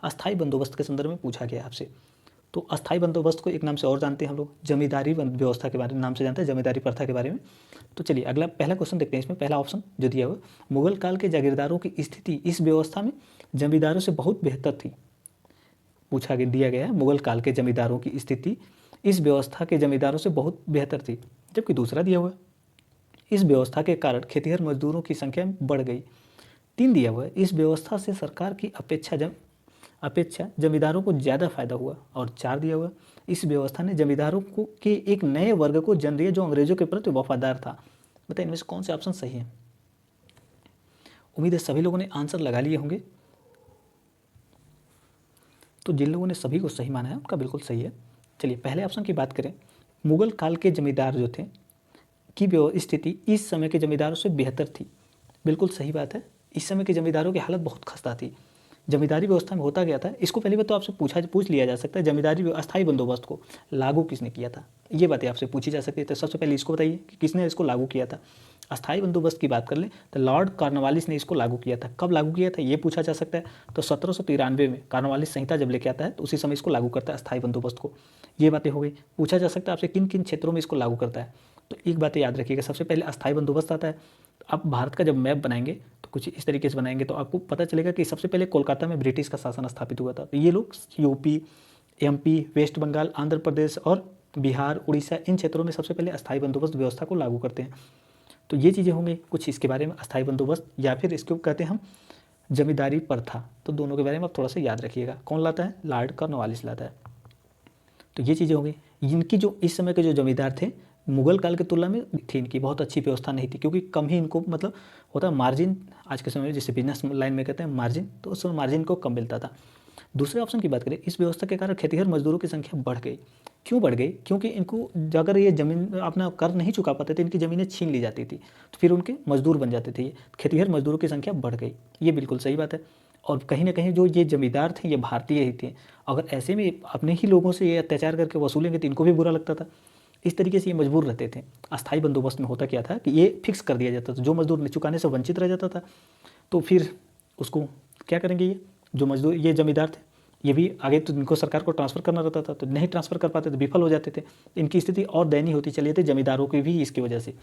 अस्थायी बंदोबस्त के संदर्भ में पूछा गया आपसे। तो अस्थायी बंदोबस्त को एक नाम से और जानते हैं हम लोग, जमींदारी व्यवस्था के बारे में नाम से जानते हैं, जमींदारी प्रथा के बारे में। तो चलिए अगला पहला क्वेश्चन देखते हैं। इसमें पहला ऑप्शन जो दिया हुआ, मुगल काल के जागीरदारों की स्थिति इस व्यवस्था में जमींदारों से बहुत बेहतर थी। पूछा दिया गया है, मुगल काल के जमींदारों की स्थिति इस व्यवस्था के जमींदारों से बहुत बेहतर थी। जबकि दूसरा दिया हुआ, इस व्यवस्था के कारण खेतिहर मजदूरों की संख्या बढ़ गई। 3 दिया हुआ है, इस व्यवस्था से सरकार की अपेक्षा जमींदारों को ज़्यादा फायदा हुआ। और 4 दिया हुआ, इस व्यवस्था ने जमींदारों को के एक नए वर्ग को जन्म दिया जो अंग्रेजों के प्रति वफादार था। बताइए इनमें से कौन से ऑप्शन सही हैं? उम्मीद है सभी लोगों ने आंसर लगा लिए होंगे। तो जिन लोगों ने सभी को सही माना है उनका बिल्कुल सही है। चलिए पहले ऑप्शन की बात करें, मुगल काल के जमींदार जो थे की स्थिति इस समय के जमींदारों से बेहतर थी। बिल्कुल सही बात है, इस समय के जमींदारों की हालत बहुत खस्ता थी। जमींदारी व्यवस्था में होता गया था, इसको पहली बात तो आपसे पूछ लिया जा सकता है, जमींदारी अस्थायी बंदोबस्त को लागू किसने किया था, ये बातें आपसे पूछी जा सकती है। तो सबसे पहले इसको बताइए कि किसने इसको लागू किया था। अस्थायी बंदोबस्त की बात कर लें तो लॉर्ड कॉर्नवालिस ने इसको लागू किया था। कब लागू किया था ये पूछा जा सकता है। तो 1793 में कॉर्नवालिस संहिता जब लेके आता है तो उसी समय इसको लागू करता है अस्थायी बंदोबस्त को। ये बातें हो गई। पूछा जा सकता है आपसे किन किन क्षेत्रों में इसको लागू करता है। तो एक बात याद रखिएगा, सबसे पहले अस्थायी बंदोबस्त आता है। आप भारत का जब मैप बनाएंगे तो कुछ इस तरीके से बनाएंगे तो आपको पता चलेगा कि सबसे पहले कोलकाता में ब्रिटिश का शासन स्थापित हुआ था। तो ये लोग UP, MP, west Bengal, Andhra Pradesh और बिहार, उड़ीसा, इन क्षेत्रों में सबसे पहले अस्थायी बंदोबस्त व्यवस्था को लागू करते हैं। तो ये चीज़ें होंगी कुछ इसके बारे में, अस्थायी बंदोबस्त या फिर इसको कहते हैं हम जमींदारी प्रथा। तो दोनों के बारे में आप थोड़ा सा याद रखिएगा। कौन लाता है? लॉर्ड कॉर्नवालिस लाता है। तो ये चीज़ें होंगी। इनकी जो इस समय के जो जमींदार थे मुगल काल की तुलना में थी, इनकी बहुत अच्छी व्यवस्था नहीं थी, क्योंकि कम ही इनको मतलब होता है मार्जिन, आज के समय में जैसे बिजनेस लाइन में कहते हैं मार्जिन, तो उस समय मार्जिन को कम मिलता था। दूसरे ऑप्शन की बात करें, इस व्यवस्था के कारण खेतिहर मजदूरों की संख्या बढ़ गई। क्यों बढ़ गई? क्योंकि इनको अगर ये ज़मीन अपना कर नहीं चुका पाते थे, इनकी ज़मीनें छीन ली जाती थी, तो फिर उनके मजदूर बन जाते थे। ये खेतिहर मजदूरों की संख्या बढ़ गई, ये बिल्कुल सही बात है। और कहीं ना कहीं जो ये जमींदार थे ये भारतीय ही थे। अगर ऐसे में अपने ही लोगों से ये अत्याचार करके वसूलेंगे तो इनको भी बुरा लगता था। इस तरीके से ये मजबूर रहते थे। अस्थायी बंदोबस्त में होता क्या था कि ये फिक्स कर दिया जाता था, जो मजदूर चुकाने से वंचित रह जाता था तो फिर उसको क्या करेंगे, ये जो मजदूर, ये जमींदार थे, ये भी आगे तो इनको सरकार को ट्रांसफ़र करना रहता था, तो नहीं ट्रांसफ़र कर पाते तो विफल हो जाते थे। इनकी स्थिति और दयनीय होती चली जाती जमींदारों की भी इसकी वजह से।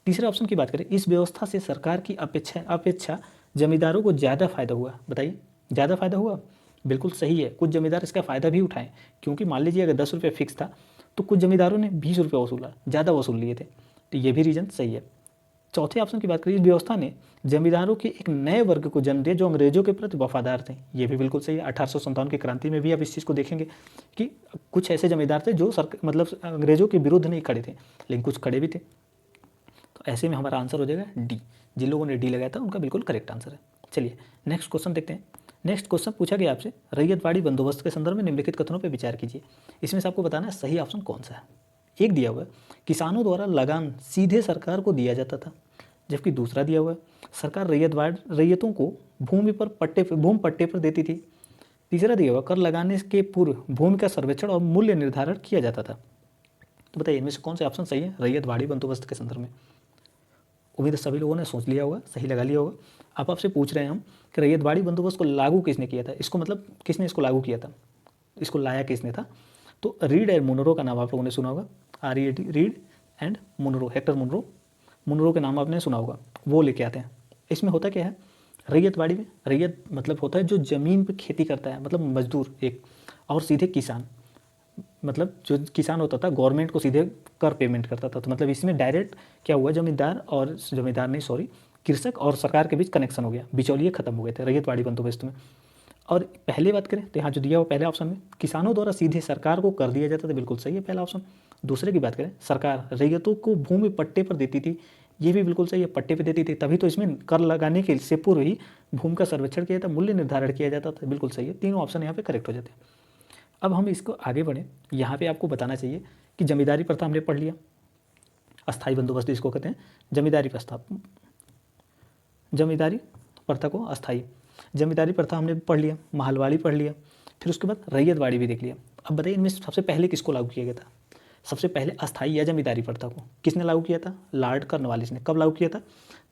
तीसरे ऑप्शन की बात करें, इस व्यवस्था से सरकार की अपेक्षा जमींदारों को ज़्यादा फायदा हुआ। बताइए, ज़्यादा फायदा हुआ? बिल्कुल सही है, कुछ जमींदार इसका फ़ायदा भी उठाएं, क्योंकि मान लीजिए अगर 10 रुपये फिक्स था तो कुछ जमींदारों ने 20 रुपये वसूला, ज़्यादा वसूल लिए थे, तो ये भी रीज़न सही है। चौथे ऑप्शन की बात करें, इस व्यवस्था ने जमींदारों के एक नए वर्ग को जन्म दिया जो अंग्रेजों के प्रति वफादार थे। ये भी बिल्कुल सही है। 1857 की क्रांति में भी आप इस चीज़ को देखेंगे कि कुछ ऐसे जमींदार थे जो मतलब अंग्रेजों के विरुद्ध नहीं खड़े थे, लेकिन कुछ खड़े भी थे। तो ऐसे में हमारा आंसर हो जाएगा डी। जिन लोगों ने डी लगाया था उनका बिल्कुल करेक्ट आंसर है। चलिए नेक्स्ट क्वेश्चन देखते हैं। नेक्स्ट क्वेश्चन पूछा गया आपसे, रैयतवाड़ी बंदोबस्त के संदर्भ में निम्नलिखित कथनों पर विचार कीजिए। इसमें से आपको बताना है सही ऑप्शन कौन सा है। एक दिया हुआ है, किसानों द्वारा लगान सीधे सरकार को दिया जाता था, जबकि दूसरा दिया हुआ है, सरकार रैयतों को भूमि पट्टे पर देती थी। तीसरा दिया हुआ, कर लगाने के पूर्व भूमि का सर्वेक्षण और मूल्य निर्धारण किया जाता था। तो बताइए इनमें से कौन सा ऑप्शन सही है रैयतवाड़ी बंदोबस्त के संदर्भ में? उम्मीद है सभी लोगों ने सोच लिया होगा, सही लगा लिया होगा। अब आपसे पूछ रहे हैं हम कि रैयतवाड़ी बंदोबस्त को लागू किसने किया था? इसको मतलब किसने इसको लागू किया था, इसको लाया किसने था? तो रीड एंड मुनरो का नाम आप लोगों ने सुना होगा, RED, Read and Munro, Hector Munro के नाम आपने सुना होगा, वो लेके आते हैं। इसमें होता क्या है, रैयतवाड़ी में रैयत मतलब होता है जो ज़मीन पे खेती करता है, मतलब मजदूर एक, और सीधे किसान, मतलब जो किसान होता था गवर्नमेंट को सीधे कर पेमेंट करता था। तो मतलब इसमें डायरेक्ट क्या हुआ, कृषक और सरकार के बीच कनेक्शन हो गया, बिचौलिए खत्म हो गए थे रैयतवाड़ी बंदोबस्त में। और पहले बात करें तो यहाँ जो दिया हुआ पहले ऑप्शन में, किसानों द्वारा सीधे सरकार को कर दिया जाता था, बिल्कुल सही है पहला ऑप्शन। दूसरे की बात करें, सरकार रैयतों को भूमि पट्टे पर देती थी, ये भी बिल्कुल सही है, पट्टे पर देती थी, तभी तो इसमें कर लगाने के से पूर्व ही भूमि का सर्वेक्षण किया था, मूल्य निर्धारण किया जाता था, बिल्कुल सही है। तीनों ऑप्शन यहाँ पे करेक्ट हो जाते हैं। अब हम इसको आगे बढ़ें, यहाँ पे आपको बताना चाहिए कि जमींदारी प्रथा हमने पढ़ लिया, अस्थायी बंदोबस्त इसको कहते हैं, जमींदारी प्रथा को अस्थायी, जमींदारी प्रथा हमने पढ़ लिया, महलवाड़ी पढ़ लिया, फिर उसके बाद रैयतवाड़ी भी देख लिया। अब बताइए इनमें सबसे पहले किसको लागू किया गया था? सबसे पहले अस्थायी या जमींदारी प्रथा को किसने लागू किया था? लॉर्ड कॉर्नवालिस ने। कब लागू किया था?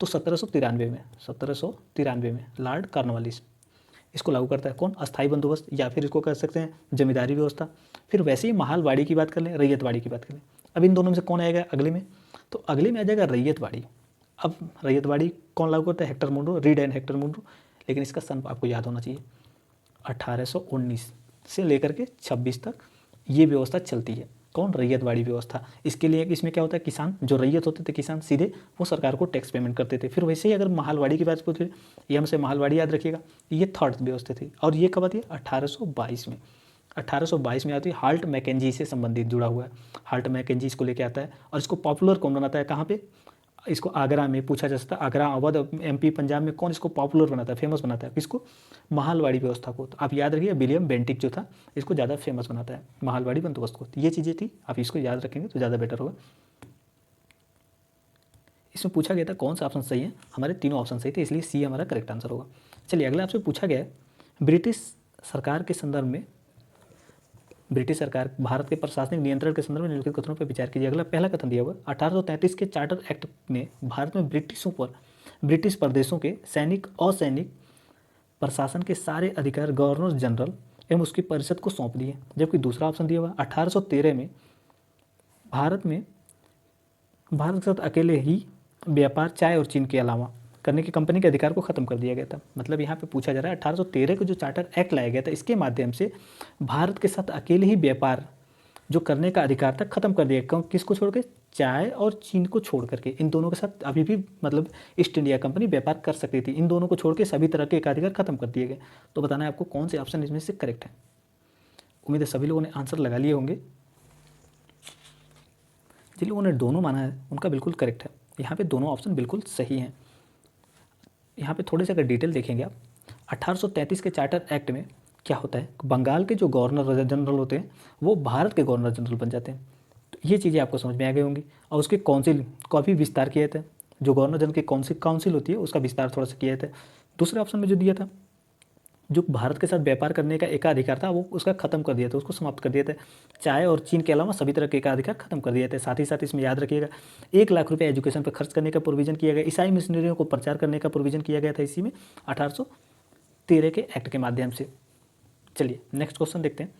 तो 1793 में लॉर्ड कॉर्नवालिस इसको लागू करता है। कौन? अस्थायी बंदोबस्त, या फिर इसको कह सकते हैं जमींदारी व्यवस्था। फिर वैसे ही महलवाड़ी की बात कर लें, रैयतवाड़ी की बात कर लें। अब इन दोनों में से कौन आएगा अगले में? तो अगले में आ जाएगा रैयतवाड़ी। अब रैयतवाड़ी कौन लागू करता है? Hector Munro, Read and Hector Munro. लेकिन इसका सन आपको याद होना चाहिए, 1819 से लेकर के 26 तक ये व्यवस्था चलती है। कौन? रैयतवाड़ी व्यवस्था। इसके लिए इसमें क्या होता है, किसान जो रैयत होते थे, किसान सीधे वो सरकार को टैक्स पेमेंट करते थे। फिर वैसे ही अगर महलवाड़ी की बात पूछे, ये हमसे महलवाड़ी याद रखिएगा, ये थर्ड व्यवस्था थी। और ये कब आती है? 1822 में। 1822 में आती है, हाल्ट मैकेंजी से संबंधित जुड़ा हुआ है। हाल्ट मैकेंजी इसको लेके आता है, और इसको पॉपुलर कौन बनाता है? कहाँ पे? इसको आगरा में पूछा जा सकता है, आगरा, अवध, MP, पंजाब में कौन इसको पॉपुलर बनाता है, फेमस बनाता है? किसको? महलवाड़ी व्यवस्था को। तो आप याद रखिए, विलियम बेंटिक जो था इसको ज़्यादा फेमस बनाता है, महलवाड़ी बंदोबस्त को। तो ये चीज़ें थी, आप इसको याद रखेंगे तो ज़्यादा बेटर होगा। इसमें पूछा गया था कौन सा ऑप्शन सही है, हमारे तीनों ऑप्शन सही थे, इसलिए सी हमारा करेक्ट आंसर होगा। चलिए अगला आपसे पूछा गया है, ब्रिटिश सरकार के संदर्भ में, ब्रिटिश सरकार भारत के प्रशासनिक नियंत्रण के संदर्भ में निम्नलिखित कथनों पर विचार कीजिए। अगला पहला कथन दिया हुआ, 1833 के चार्टर एक्ट ने भारत में ब्रिटिश प्रदेशों के सैनिक, असैनिक प्रशासन के सारे अधिकार गवर्नर जनरल एवं उसकी परिषद को सौंप दिए। जबकि दूसरा ऑप्शन दिया हुआ, 1813 में भारत के साथ अकेले ही व्यापार चाय और चीन के अलावा करने की कंपनी के अधिकार को खत्म कर दिया गया था। मतलब यहाँ पे पूछा जा रहा है 1813 का जो चार्टर एक्ट लाया गया था, इसके माध्यम से भारत के साथ अकेले ही व्यापार जो करने का अधिकार था खत्म कर दिया गया। किसको छोड़ के? चाय और चीन को छोड़ करके। इन दोनों के साथ अभी भी मतलब ईस्ट इंडिया कंपनी व्यापार कर सकती थी, इन दोनों को छोड़ के सभी तरह के अधिकार खत्म कर दिए गए। तो बताना है आपको कौन से ऑप्शन इसमें से करेक्ट है। उम्मीद है सभी लोगों ने आंसर लगा लिए होंगे। जिन लोगों ने दोनों माना है उनका बिल्कुल करेक्ट है, यहाँ पे दोनों ऑप्शन बिल्कुल सही हैं। यहाँ पे थोड़े से अगर डिटेल देखेंगे आप, 1833 के चार्टर एक्ट में क्या होता है, बंगाल के जो गवर्नर जनरल होते हैं वो भारत के गवर्नर जनरल बन जाते हैं। तो ये चीज़ें आपको समझ में आ गई होंगी। और उसके काउंसिल का भी विस्तार किया जाता है, जो गवर्नर जनरल की काउंसिल होती है उसका विस्तार थोड़ा सा किया जाता है। दूसरे ऑप्शन में जो दिया था जो भारत के साथ व्यापार करने का एकाधिकार था वो उसका खत्म कर दिया था, उसको समाप्त कर दिया था। चाय और चीन के अलावा सभी तरह के एकाधिकार खत्म कर दिए थे। साथ ही साथ इसमें याद रखिएगा 1 लाख रुपये एजुकेशन पर खर्च करने का प्रोविजन किया गया। ईसाई मिशनरियों को प्रचार करने का प्रोविजन किया गया था इसी में 1813 के एक्ट के माध्यम से। चलिए नेक्स्ट क्वेश्चन देखते हैं।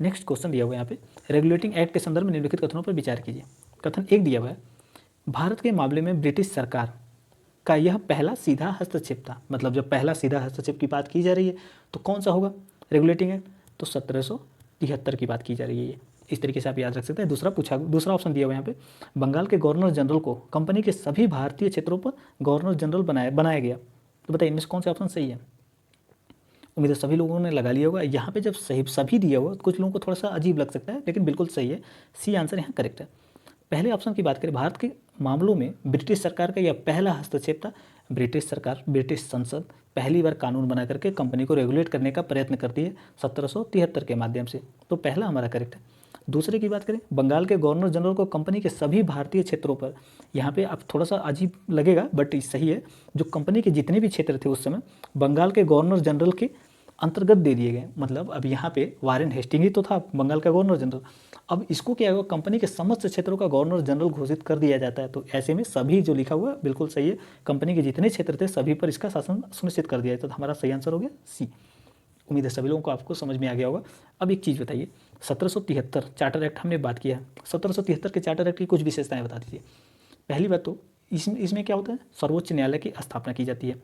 नेक्स्ट क्वेश्चन दिया हुआ है यहाँ पे, रेगुलेटिंग एक्ट के संदर्भ में निम्नलिखित कथनों पर विचार कीजिए। कथन 1 दिया हुआ है, भारत के मामले में ब्रिटिश सरकार का यह पहला सीधा हस्तक्षेप था। मतलब जब पहला सीधा हस्तक्षेप की बात की जा रही है तो कौन सा होगा रेगुलेटिंग एक्ट, तो 1773 की बात की जा रही है ये। इस तरीके से आप याद रख सकते हैं। दूसरा ऑप्शन दिया हुआ है यहाँ पे, बंगाल के गवर्नर जनरल को कंपनी के सभी भारतीय क्षेत्रों पर गवर्नर जनरल बनाया गया। तो बताइए इनमें से कौन सा ऑप्शन सही है। उम्मीद है सभी लोगों ने लगा लिया होगा। यहाँ पे जब सही सभी दिया हुआ कुछ लोगों को थोड़ा सा अजीब लग सकता है, लेकिन बिल्कुल सही है। सी आंसर यहाँ करेक्ट है। पहले ऑप्शन की बात करें, भारत के मामलों में ब्रिटिश सरकार का यह पहला हस्तक्षेप था। ब्रिटिश सरकार, ब्रिटिश संसद पहली बार कानून बना करके कंपनी को रेगुलेट करने का प्रयत्न करती है 1773 के माध्यम से। तो पहला हमारा करेक्ट है। दूसरे की बात करें, बंगाल के गवर्नर जनरल को कंपनी के सभी भारतीय क्षेत्रों पर, यहाँ पे आप थोड़ा सा अजीब लगेगा बट सही है, जो कंपनी के जितने भी क्षेत्र थे उस समय बंगाल के गवर्नर जनरल के अंतर्गत दे दिए गए। मतलब अब यहाँ पे वारेन हेस्टिंग ही तो था बंगाल का गवर्नर जनरल, अब इसको क्या होगा, कंपनी के समस्त क्षेत्रों का गवर्नर जनरल घोषित कर दिया जाता है। तो ऐसे में सभी जो लिखा हुआ है बिल्कुल सही है, कंपनी के जितने क्षेत्र थे सभी पर इसका शासन सुनिश्चित कर दिया जाता है। तो हमारा सही आंसर हो गया सी। उम्मीद है सभी लोगों को आपको समझ में आ गया होगा। अब एक चीज़ बताइए, 1773 चार्टर एक्ट हमने बात किया, 1773 के चार्टर एक्ट की कुछ विशेषताएं बता दीजिए। पहली बात तो इसमें क्या होता है, सर्वोच्च न्यायालय की स्थापना की जाती है।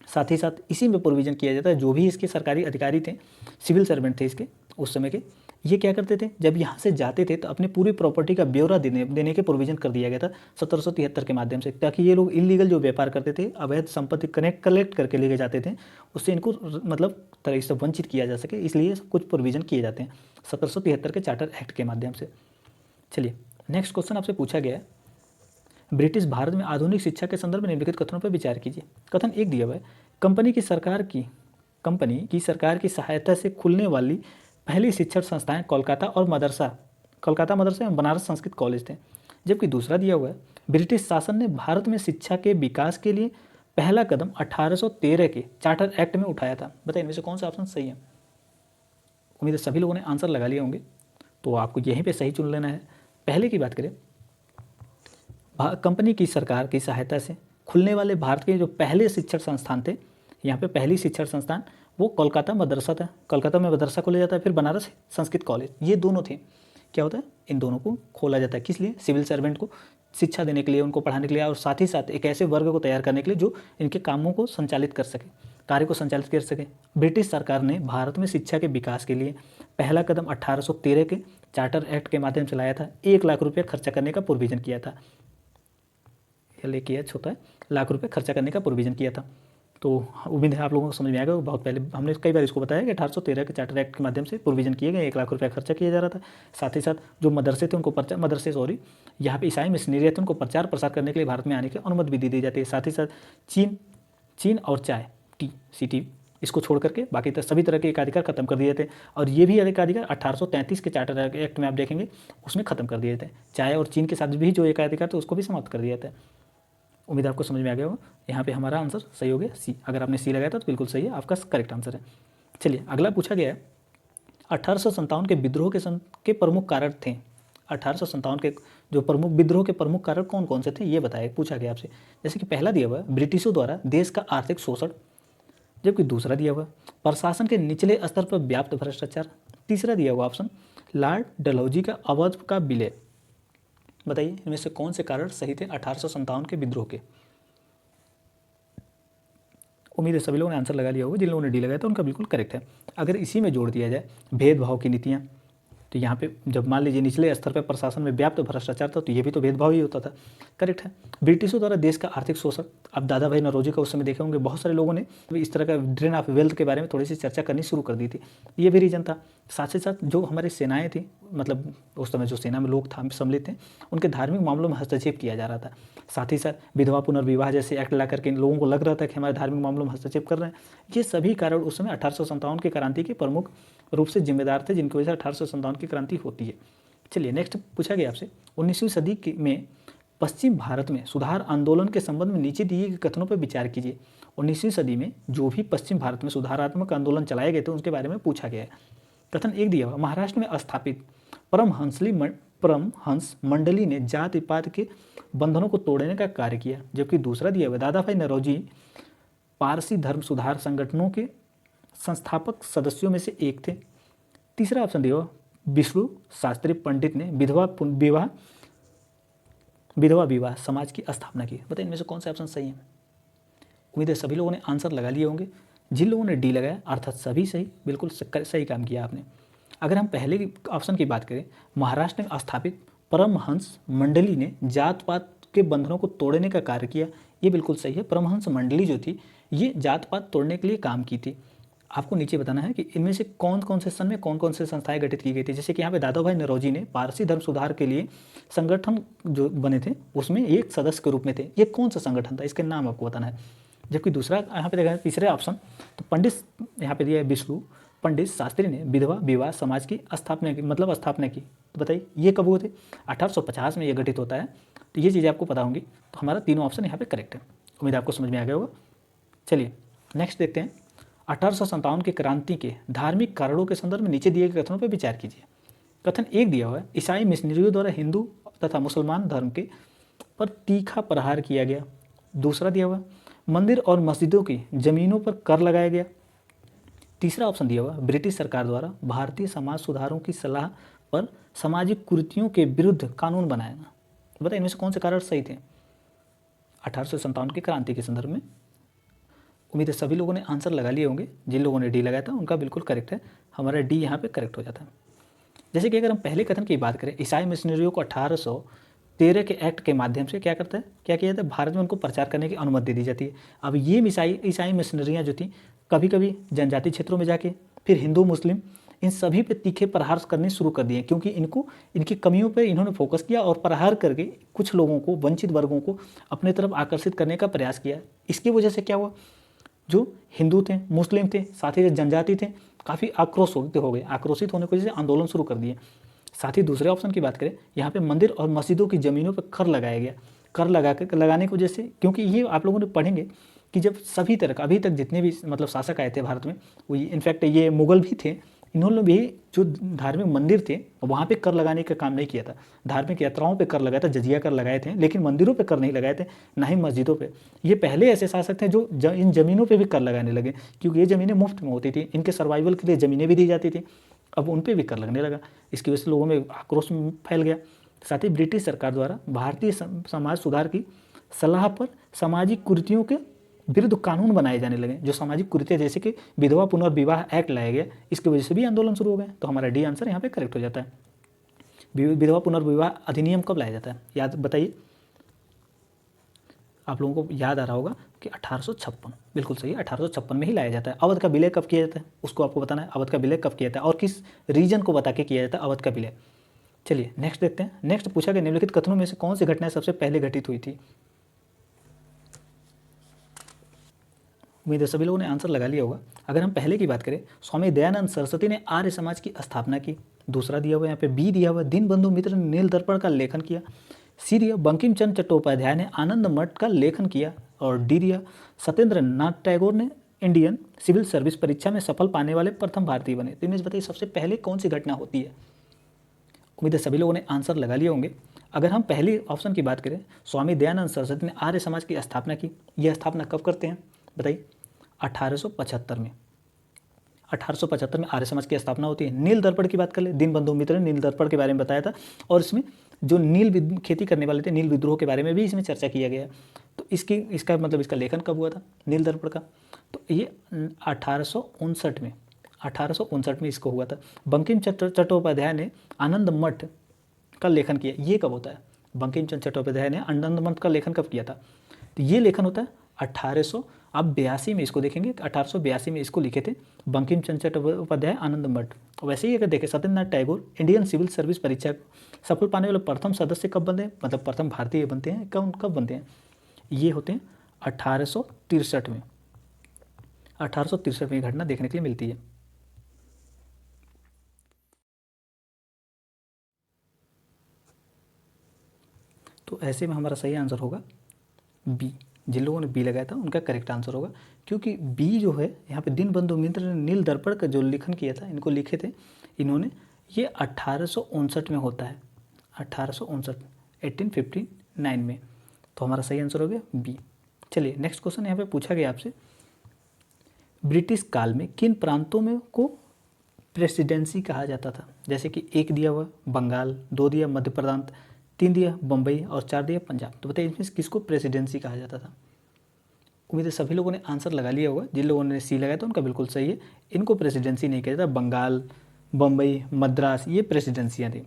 साथ ही साथ इसी में प्रोविज़न किया जाता है, जो भी इसके सरकारी अधिकारी थे, सिविल सर्वेंट थे इसके उस समय के, ये क्या करते थे, जब यहाँ से जाते थे तो अपनी पूरी प्रॉपर्टी का ब्यौरा देने के प्रोविज़न कर दिया गया था 1773 के माध्यम से, ताकि ये लोग इलीगल जो व्यापार करते थे, अवैध संपत्ति कलेक्ट करके लेके जाते थे, उससे इनको मतलब तरह से वंचित किया जा सके, इसलिए कुछ प्रोविज़न किए जाते हैं 1773 के चार्टर एक्ट के माध्यम से। चलिए नेक्स्ट क्वेश्चन आपसे पूछा गया है, ब्रिटिश भारत में आधुनिक शिक्षा के संदर्भ में निम्नलिखित कथनों पर विचार कीजिए। कथन 1 दिया हुआ है, कंपनी की सरकार की सहायता से खुलने वाली पहली शिक्षण संस्थाएं कोलकाता मदरसा एवं बनारस संस्कृत कॉलेज थे। जबकि दूसरा दिया हुआ है, ब्रिटिश शासन ने भारत में शिक्षा के विकास के लिए पहला कदम 1813 के चार्टर एक्ट में उठाया था। बताइए इनमें से कौन सा ऑप्शन सही है। उम्मीद है सभी लोगों ने आंसर लगा लिए होंगे, तो आपको यहीं पे सही चुन लेना है। पहले की बात करें, कंपनी की सरकार की सहायता से खुलने वाले भारत के जो पहले शिक्षण संस्थान थे, यहाँ पे पहली शिक्षण संस्थान वो कोलकाता मदरसा था, कोलकाता में मदरसा खोला जाता है, फिर बनारस संस्कृत कॉलेज, ये दोनों थे। क्या होता है, इन दोनों को खोला जाता है, किस लिए, सिविल सर्वेंट को शिक्षा देने के लिए, उनको पढ़ाने के लिए, और साथ ही साथ एक ऐसे वर्ग को तैयार करने के लिए जो इनके कामों को संचालित कर सके, कार्य को संचालित कर सके। ब्रिटिश सरकार ने भारत में शिक्षा के विकास के लिए पहला कदम 1813 के चार्टर एक्ट के माध्यम से लाया था। 1 लाख रुपये खर्चा करने का प्रोविज़न किया था, लेके एच होता है, लाख रुपए खर्चा करने का प्रोविज़न किया था। तो उम्मीद है आप लोगों को समझ में आएगा। बहुत पहले हमने कई बार इसको बताया कि 1813 के चार्टर एक्ट के माध्यम से प्रोविज़न किए गए, 1 लाख रुपया खर्चा किया जा रहा था। साथ ही साथ जो मदरसे थे उनको यहाँ पे ईसाई मिशनरी थे, उनको प्रचार प्रसार करने के लिए भारत में आने की अनुमति भी दी जाती है। साथ ही साथ चीन और चाय टी इसको छोड़ करके बाकी सभी तरह के एकाधिकार खत्म कर दिए थे। और ये भी एकाधिकार 1833 के चार्टर एक्ट में आप देखेंगे उसमें खत्म कर दिए थे। चाय और चीन के साथ भी जो एकाधिकार थे उसको भी समाप्त कर दिया था। उम्मीद आपको समझ में आ गया होगा। यहाँ पे हमारा आंसर सही हो गया सी। अगर आपने सी लगाया था तो बिल्कुल सही है, आपका करेक्ट आंसर है। चलिए अगला पूछा गया है, 1857 के विद्रोह के प्रमुख कारण थे। 1857 के जो प्रमुख विद्रोह के प्रमुख कारण कौन कौन से थे ये बताया, पूछा गया आपसे। जैसे कि पहला दिया हुआ है, ब्रिटिशों द्वारा देश का आर्थिक शोषण। जबकि दूसरा दिया हुआ, प्रशासन के निचले स्तर पर व्याप्त भ्रष्टाचार। तीसरा दिया हुआ ऑप्शन, लॉर्ड डलहौजी का अवध का विलय। बताइए इनमें से कौन से कारण सही थे 1857 के विद्रोह के। उम्मीद है सभी लोगों ने आंसर लगा लिया होगा। जिन लोगों ने डी लगाया था उनका बिल्कुल करेक्ट है। अगर इसी में जोड़ दिया जाए भेदभाव की नीतियाँ, तो यहाँ पे जब मान लीजिए निचले स्तर पर प्रशासन में व्याप्त भ्रष्टाचार था तो ये भी तो भेदभाव ही होता था। करेक्ट है। ब्रिटिशों द्वारा देश का आर्थिक शोषण, अब दादा भाई नौरोजी का उस समय देखे होंगे, बहुत सारे लोगों ने इस तरह का ड्रेन ऑफ वेल्थ के बारे में थोड़ी सी चर्चा करनी शुरू कर दी थी, ये भी रीजन था। साथ ही साथ जो हमारी सेनाएँ थी, मतलब उस समय जो सेना में लोग सम्मिलित थे, उनके धार्मिक मामलों में हस्तक्षेप किया जा रहा था। साथ ही साथ विधवा पुनर्विवाह जैसे एक्ट ला करके इन लोगों को लग रहा था कि हमारे धार्मिक मामलों में हस्तक्षेप कर रहे हैं। ये सभी कारण उस समय 1857 की क्रांति के प्रमुख रूप से जिम्मेदार थे, जिनकी वजह से 1857 की क्रांति होती है। चलिए नेक्स्ट पूछा गया आपसे, 19वीं सदी में पश्चिम भारत में सुधार आंदोलन के संबंध में नीचे दिए गए कथनों पर विचार कीजिए। 19वीं सदी में जो भी पश्चिम भारत में सुधारात्मक आंदोलन चलाए गए थे उनके बारे में पूछा गया है। कथन एक दिया हुआ, महाराष्ट्र में स्थापित परमहंस मंडली ने जाति पात के बंधनों को तोड़ने का कार्य किया। जबकि दूसरा दिया हुआ, दादा भाई नौरोजी पारसी धर्म सुधार संगठनों के संस्थापक सदस्यों में से एक थे। तीसरा ऑप्शन दिया हुआ, विष्णु शास्त्री पंडित ने विधवा विवाह समाज की स्थापना की। बताइए इनमें से कौन सा ऑप्शन सही है। उम्मीद है सभी लोगों ने आंसर लगा लिए होंगे। जिन लोगों ने डी लगाया अर्थात सभी सही, बिल्कुल सही काम किया आपने। अगर हम पहले ऑप्शन की बात करें, महाराष्ट्र में स्थापित परमहंस मंडली ने जात पात के बंधनों को तोड़ने का कार्य किया, ये बिल्कुल सही है। परमहंस मंडली जो थी ये जात पात तोड़ने के लिए काम की थी। आपको नीचे बताना है कि इनमें से कौन कौन से सन में कौन कौन से संस्थाएं गठित की गई थी। जैसे कि यहाँ पे दादा भाई नौरोजी ने पारसी धर्म सुधार के लिए संगठन जो बने थे उसमें एक सदस्य के रूप में थे। ये कौन सा संगठन था, इसके नाम आपको बताना है। जबकि दूसरा यहाँ पे देखा तीसरे ऑप्शन, तो पंडित यहाँ पे दिया है विष्णु पंडित शास्त्री ने विधवा विवाह समाज की स्थापना की, मतलब स्थापना की। तो बताइए ये कब हुए थे। 1850 में ये गठित होता है। तो ये चीज़ें आपको पता होंगी। तो हमारा तीनों ऑप्शन यहाँ पे करेक्ट है। उम्मीद आपको समझ में आ गया होगा। चलिए नेक्स्ट देखते हैं। 1857 की क्रांति के धार्मिक कारणों के संदर्भ में नीचे दिए गए कथनों पर विचार कीजिए। कथन एक दिया हुआ है, ईसाई मिशनरियों द्वारा हिंदू तथा मुसलमान धर्म के पर तीखा प्रहार किया गया। दूसरा दिया हुआ, मंदिर और मस्जिदों की जमीनों पर कर लगाया गया। तीसरा ऑप्शन दिया हुआ, ब्रिटिश सरकार द्वारा भारतीय समाज सुधारों की सलाह पर सामाजिक कुरीतियों के विरुद्ध कानून बनाया। बताइए इनमें से कौन से कारण सही थे 1857 की क्रांति के संदर्भ में। उम्मीद है सभी लोगों ने आंसर लगा लिए होंगे। जिन लोगों ने डी लगाया था उनका बिल्कुल करेक्ट है। हमारा डी यहाँ पे करेक्ट हो जाता है। जैसे कि अगर हम पहले कथन की बात करें, ईसाई मिशनरियों को 1813 के एक्ट के माध्यम से क्या करता है, क्या किया जाता है, भारत में उनको प्रचार करने की अनुमति दे दी जाती है। अब ये ईसाई मिशनरियाँ जो थी कभी कभी जनजाति क्षेत्रों में जाके फिर हिंदू मुस्लिम इन सभी पे तीखे प्रहार करने शुरू कर दिए, क्योंकि इनकी कमियों पर इन्होंने फोकस किया और प्रहार करके कुछ लोगों को, वंचित वर्गों को अपने तरफ आकर्षित करने का प्रयास किया। इसकी वजह से क्या हुआ, जो हिंदू थे, मुस्लिम थे, साथ ही जनजाति थे, काफ़ी आक्रोशित हो गए। आक्रोशित होने की वजह से आंदोलन शुरू कर दिए। साथ ही दूसरे ऑप्शन की बात करें, यहाँ पे मंदिर और मस्जिदों की ज़मीनों पर कर लगाया गया। कर लगाने की वजह से, क्योंकि ये आप लोगों ने पढ़ेंगे कि जब सभी तरह का अभी तक जितने भी मतलब शासक आए थे भारत में, वो इनफैक्ट ये मुगल भी थे, इन्होंने भी जो धार्मिक मंदिर थे वहाँ पे कर लगाने का काम नहीं किया था। धार्मिक यात्राओं पे कर लगाया था, जजिया कर लगाए थे, लेकिन मंदिरों पे कर नहीं लगाए थे, ना ही मस्जिदों पे। ये पहले ऐसे शासक थे जो इन ज़मीनों पे भी कर लगाने लगे, क्योंकि ये ज़मीनें मुफ्त में होती थी, इनके सर्वाइवल के लिए ज़मीनें भी दी जाती थी। अब उन पर भी कर लगने लगा। इसकी वजह से लोगों में आक्रोश फैल गया। साथ ही ब्रिटिश सरकार द्वारा भारतीय समाज सुधार की सलाह पर सामाजिक कुरीतियों के विरुद्ध कानून बनाए जाने लगे। जो सामाजिक कुरीतियाँ जैसे कि विधवा पुनर्विवाह एक्ट लाया गया, इसकी वजह से भी आंदोलन शुरू हो गए। तो हमारा डी आंसर यहाँ पे करेक्ट हो जाता है। विधवा पुनर्विवाह अधिनियम कब लाया जाता है, याद बताइए। आप लोगों को याद आ रहा होगा कि 1856, बिल्कुल सही, 1856 में ही लाया जाता है। अवध का विलय कब किया जाता है, उसको आपको बताना है। अवध का विलय कब किया जाता है और किस रीजन को बता के किया जाता है अवध का विलय। चलिए नेक्स्ट देखते हैं। नेक्स्ट पूछा गया, निम्नलिखित कथनों में से कौन सी घटनाएं सबसे पहले घटित हुई थी। उम्मीद है सभी लोगों ने आंसर लगा लिया होगा। अगर हम पहले की बात करें, स्वामी दयानंद सरस्वती ने आर्य समाज की स्थापना की। दूसरा दिया हुआ यहाँ पे बी दिया हुआ, दीनबंधु मित्र ने नील दर्पण का लेखन किया। सी दिया, बंकिम चंद्र चट्टोपाध्याय ने आनंद मठ का लेखन किया। और डी दिया, सत्येंद्र नाथ टैगोर ने इंडियन सिविल सर्विस परीक्षा में सफल पाने वाले प्रथम भारतीय बने। तो इनमें से बताइए सबसे पहले कौन सी घटना होती है। उम्मीद है सभी लोगों ने आंसर लगा लिए होंगे। अगर हम पहले ऑप्शन की बात करें, स्वामी दयानंद सरस्वती ने आर्य समाज की स्थापना की। यह स्थापना कब करते हैं बताइए, 1875 में। 1875 में आर्य समाज की स्थापना होती है। नील दर्पण की बात कर ले, दीनबंधु मित्र ने नील दर्पण के बारे में बताया था, और इसमें जो खेती करने वाले थे, नील विद्रोह के बारे में भी इसमें चर्चा किया गया। तो इसका मतलब इसका लेखन कब हुआ था नील दर्पण का, तो ये 1859 में इसको हुआ था। बंकिम चंद्र चट्टोपाध्याय ने आनंद मठ का लेखन किया। ये कब होता है, बंकिम चंद्र चट्टोपाध्याय ने आनंद मठ का लेखन कब किया था, तो ये लेखन होता है 1882 में। इसको देखेंगे 1882 में इसको लिखे थे बंकिम चंद्र चट्टोपाध्याय आनंद मठ। वैसे ही अगर देखें, Satyendranath Tagore Indian civil service परीक्षा सफल पाने वाले प्रथम सदस्य कब बनते हैं, मतलब प्रथम भारतीय बनते हैं, कब बनते हैं, ये होते हैं 1863 में। 1863 में घटना देखने के लिए मिलती है। तो ऐसे में हमारा सही आंसर होगा बी। जिन लोगों ने बी लगाया था उनका करेक्ट आंसर होगा, क्योंकि बी जो है यहाँ पे दीनबंधु मित्र ने नील दर्पण का जो लेखन किया था, इनको लिखे थे इन्होंने, ये 1859 में होता है, 1859 1859 में। तो हमारा सही आंसर हो गया बी। चलिए नेक्स्ट क्वेश्चन यहाँ पे पूछा गया आपसे, ब्रिटिश काल में किन प्रांतों में को प्रेसिडेंसी कहा जाता था? जैसे कि 1 दिया हुआ बंगाल, 2 दिया मध्य प्रांत, 3 दिया बम्बई और 4 दिया पंजाब। तो बताइए इसमें किसको प्रेसिडेंसी कहा जाता था? उम्मीद है सभी लोगों ने आंसर लगा लिया होगा। जिन लोगों ने सी लगाया था उनका बिल्कुल सही है, इनको प्रेसिडेंसी नहीं कहा जाता। बंगाल, बम्बई, मद्रास ये प्रेसिडेंसियाँ थी।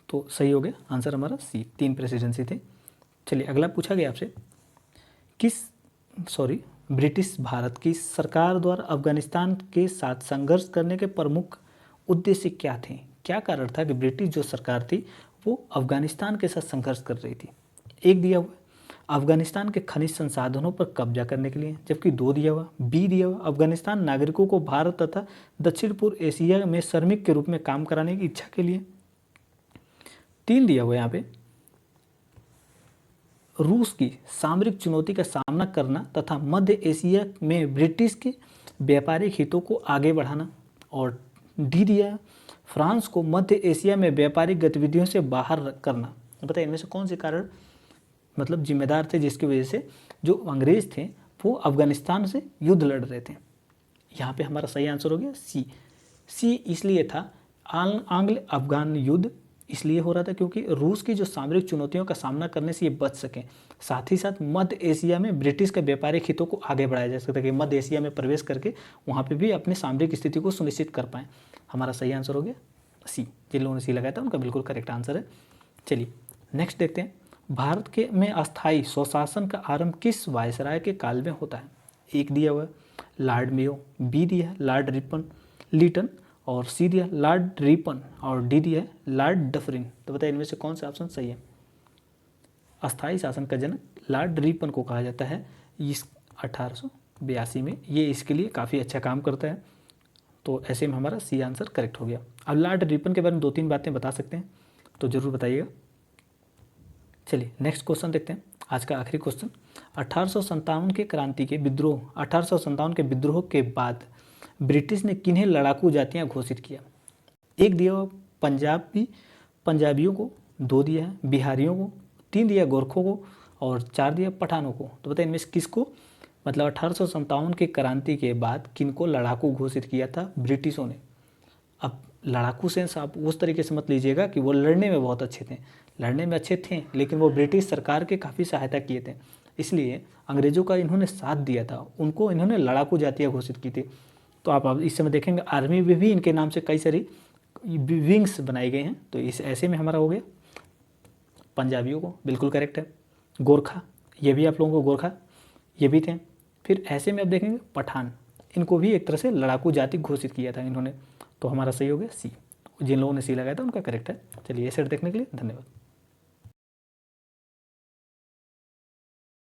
तो सही हो गया आंसर हमारा सी, 3 प्रेसिडेंसी थे। चलिए अगला पूछा गया आपसे, ब्रिटिश भारत की सरकार द्वारा अफगानिस्तान के साथ संघर्ष करने के प्रमुख उद्देश्य क्या थे? क्या कारण था कि ब्रिटिश जो सरकार थी वो अफगानिस्तान के साथ संघर्ष कर रही थी? 1 दिया हुआ अफगानिस्तान के खनिज संसाधनों पर कब्जा करने के लिए, जबकि 2 दिया हुआ बी दिया हुआ अफगानिस्तान नागरिकों को भारत तथा दक्षिण पूर्व एशिया में श्रमिक के रूप में काम कराने की इच्छा के लिए। 3 दिया हुआ यहाँ पे रूस की सामरिक चुनौती का सामना करना तथा मध्य एशिया में ब्रिटिश के व्यापारिक हितों को आगे बढ़ाना। और डी दिया फ्रांस को मध्य एशिया में व्यापारिक गतिविधियों से बाहर करना। बताइए इनमें से कौन से कारण मतलब जिम्मेदार थे जिसकी वजह से जो अंग्रेज थे वो अफगानिस्तान से युद्ध लड़ रहे थे? यहाँ पे हमारा सही आंसर हो गया सी। सी इसलिए था, आंग्ल अफगान युद्ध इसलिए हो रहा था क्योंकि रूस की जो सामरिक चुनौतियों का सामना करने से ये बच सकें, साथ ही साथ मध्य एशिया में ब्रिटिश के व्यापारिक हितों को आगे बढ़ाया जा सकता है कि मध्य एशिया में प्रवेश करके वहाँ पे भी अपने सामरिक स्थिति को सुनिश्चित कर पाएँ। हमारा सही आंसर हो गया सी। जिन लोगों ने सी लगाया था उनका बिल्कुल करेक्ट आंसर है। चलिए नेक्स्ट देखते हैं, भारत के में अस्थायी स्वशासन का आरंभ किस वायसराय के काल में होता है? 1 दिया हुआ लॉर्ड मेयो, बी दिया है लॉर्ड लीटन और सी दिया लॉर्ड रिपन और डी दिया है लॉर्ड डफरिन। तो बताइए इनमें से कौन सा ऑप्शन सही है? अस्थायी शासन का जनक लॉर्ड रिपन को कहा जाता है इस 1882 में। ये इसके लिए काफ़ी अच्छा काम करता है। तो ऐसे में हमारा सी आंसर करेक्ट हो गया। अब लॉर्ड रिपन के बारे में 2-3 बातें बता सकते हैं तो ज़रूर बताइएगा। चलिए नेक्स्ट क्वेश्चन देखते हैं, आज का आखिरी क्वेश्चन। 1857 के क्रांति के विद्रोह 1857 के विद्रोह के बाद ब्रिटिश ने किन्हें लड़ाकू जातियां घोषित किया? 1 दिया हुआ पंजाबियों को, 2 दिया है बिहारियों को, 3 दिया गोरखों को और 4 दिया पठानों को। तो बताइए इनमें से किसको मतलब 1857 के क्रांति के बाद किनको लड़ाकू घोषित किया था ब्रिटिशों ने? अब लड़ाकू सेंस आप उस तरीके से मत लीजिएगा कि वो लड़ने में बहुत अच्छे थे, लड़ने में अच्छे थे लेकिन वो ब्रिटिश सरकार के काफ़ी सहायता किए थे, इसलिए अंग्रेज़ों का इन्होंने साथ दिया था, उनको इन्होंने लड़ाकू जातियाँ घोषित की थी। तो आप इस समय देखेंगे आर्मी में भी इनके नाम से कई सारी विंग्स बनाए गए हैं। तो इस ऐसे में हमारा हो गया पंजाबियों को, बिल्कुल करेक्ट है। गोरखा, ये भी आप लोगों को गोरखा ये भी थे। फिर ऐसे में आप देखेंगे पठान, इनको भी एक तरह से लड़ाकू जाति घोषित किया था इन्होंने। तो हमारा सही हो गया सी। जिन लोगों ने सी लगाया था उनका करेक्ट है। चलिए ये सेट देखने के लिए धन्यवाद।